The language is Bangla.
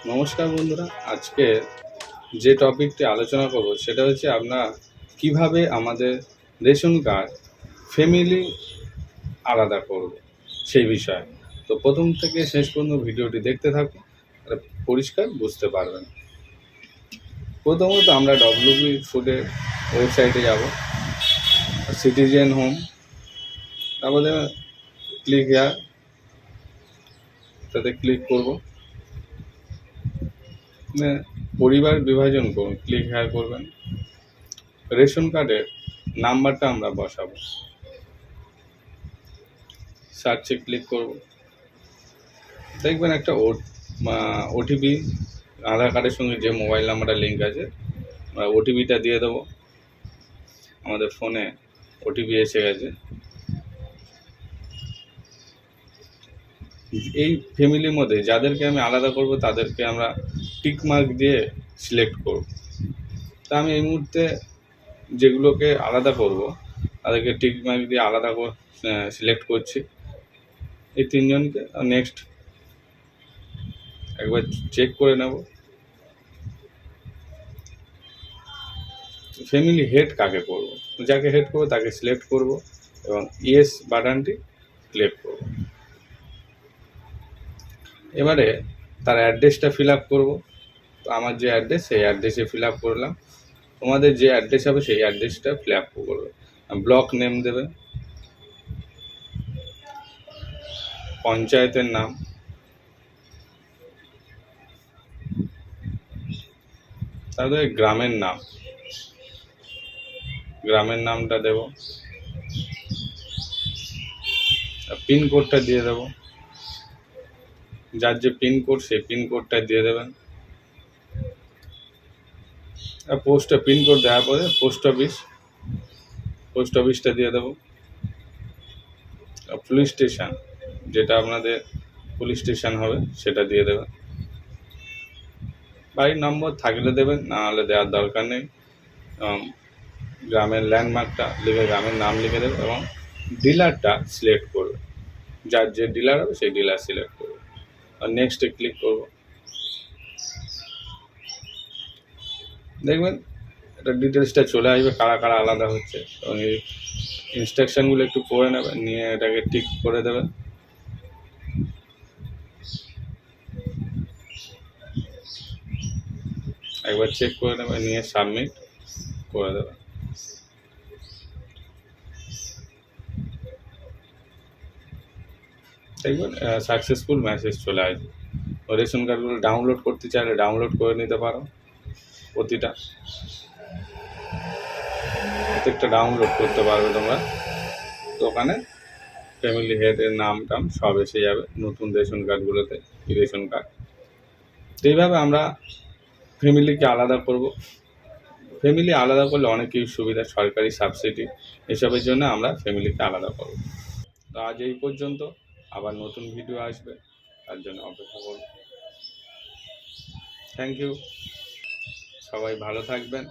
নমস্কার বন্ধুরা, আজকে যে টপিকটি আলোচনা করব সেটা হচ্ছে আমরা কিভাবে আমাদের রেশন কার্ড ফ্যামিলি আলাদা করব সেই বিষয়ে। তো প্রথম থেকে শেষ পর্যন্ত ভিডিওটি দেখতে থাকুন, পরিষ্কার বুঝতে পারবেন। প্রথমত আমরা ডব্লিউবি ফুডের ওয়েবসাইটে যাব, সিটিজেন হোম, তারপরে ক্লিক হেয়ার, তাতে ক্লিক করব। পরিবার বিভাজন করুন, ক্লিক হেয়ার করবেন। রেশন কার্ডের নাম্বারটা আমরা বসাবো, সার্চে ক্লিক করব। দেখবেন একটা ওটিপি, আধার কার্ডের সঙ্গে যে মোবাইল নাম্বারটা লিঙ্ক আছে ওটিপিটা দিয়ে দেবো। আমাদের ফোনে ওটিপি এসে গেছে। এই ফ্যামিলির মধ্যে যাদেরকে আমি আলাদা করব তাদেরকে আমরা টিক মার্ক দিয়ে সিলেক্ট করব। তা আমি এই মুহূর্তে যেগুলোকে আলাদা করব তাদেরকে টিক মার্ক দিয়ে আলাদা সিলেক্ট করছি, এই তিনজনকে। নেক্সট একবার চেক করে নেব ফ্যামিলি হেড কাকে করব। যাকে হেড করবো তাকে সিলেক্ট করব এবং ইয়েস বাটনটি ক্লিক করব। এবারে তার অ্যাড্রেসটা ফিল আপ করবো। তো আমার যে অ্যাড্রেস সেই অ্যাড্রেসে ফিল আপ করলাম। তোমাদের যে অ্যাড্রেস হবে সেই অ্যাড্রেসটা ফিল আপ করবে। ব্লক নেম দেবে, পঞ্চায়েতের নাম, তারপরে গ্রামের নামটা দেব, পিনকোডটা দিয়ে দেব। যার যে পিনকোড সেই পিনকোডটা দিয়ে দেবেন। পিনকোড দেওয়ার পরে পোস্ট অফিসটা দিয়ে দেবো। পুলিশ স্টেশন, যেটা আপনাদের পুলিশ স্টেশন হবে সেটা দিয়ে দেবেন। বাড়ির নম্বর থাকলে দেবেন, না হলে দেওয়ার দরকার নেই। গ্রামের ল্যান্ডমার্কটা লিখে গ্রামের নাম লিখে দেবে এবং ডিলারটা সিলেক্ট করবে। যার যে ডিলার হবে সেই ডিলার সিলেক্ট করবে আর নেক্সটে ক্লিক করব। দেখবেন এটা ডিটেলসটা চলে আসবে, কারা কারা আলাদা হচ্ছে, এবং এই ইনস্ট্রাকশানগুলো একটু পড়ে নেবেন, নিয়ে এটাকে টিক করে দেবেন। একবার চেক করে নেবেন, নিয়ে সাবমিট করে দেবেন। দেখবেন সাকসেসফুল মেসেজ চলে আসবে। রেশন কার্ডগুলো ডাউনলোড করতে চাইলে ডাউনলোড করে নিতে পারো। প্রত্যেকটা ডাউনলোড করতে পারবে তোমরা। তো ওখানে ফ্যামিলি হেডের নাম টাম সব এসে যাবে নতুন রেশন কার্ডগুলোতে, রেশন কার্ড। এইভাবে আমরা ফ্যামিলিকে আলাদা করব। ফ্যামিলি আলাদা করলে অনেক কিছু সুবিধা, সরকারি সাবসিডি, এসবের জন্য আমরা ফ্যামিলিকে আলাদা করব। তো আজ এই পর্যন্ত, আবার নতুন ভিডিও আসবে, তার জন্য অপেক্ষা করব। থ্যাংক ইউ, সবাই ভালো থাকবেন।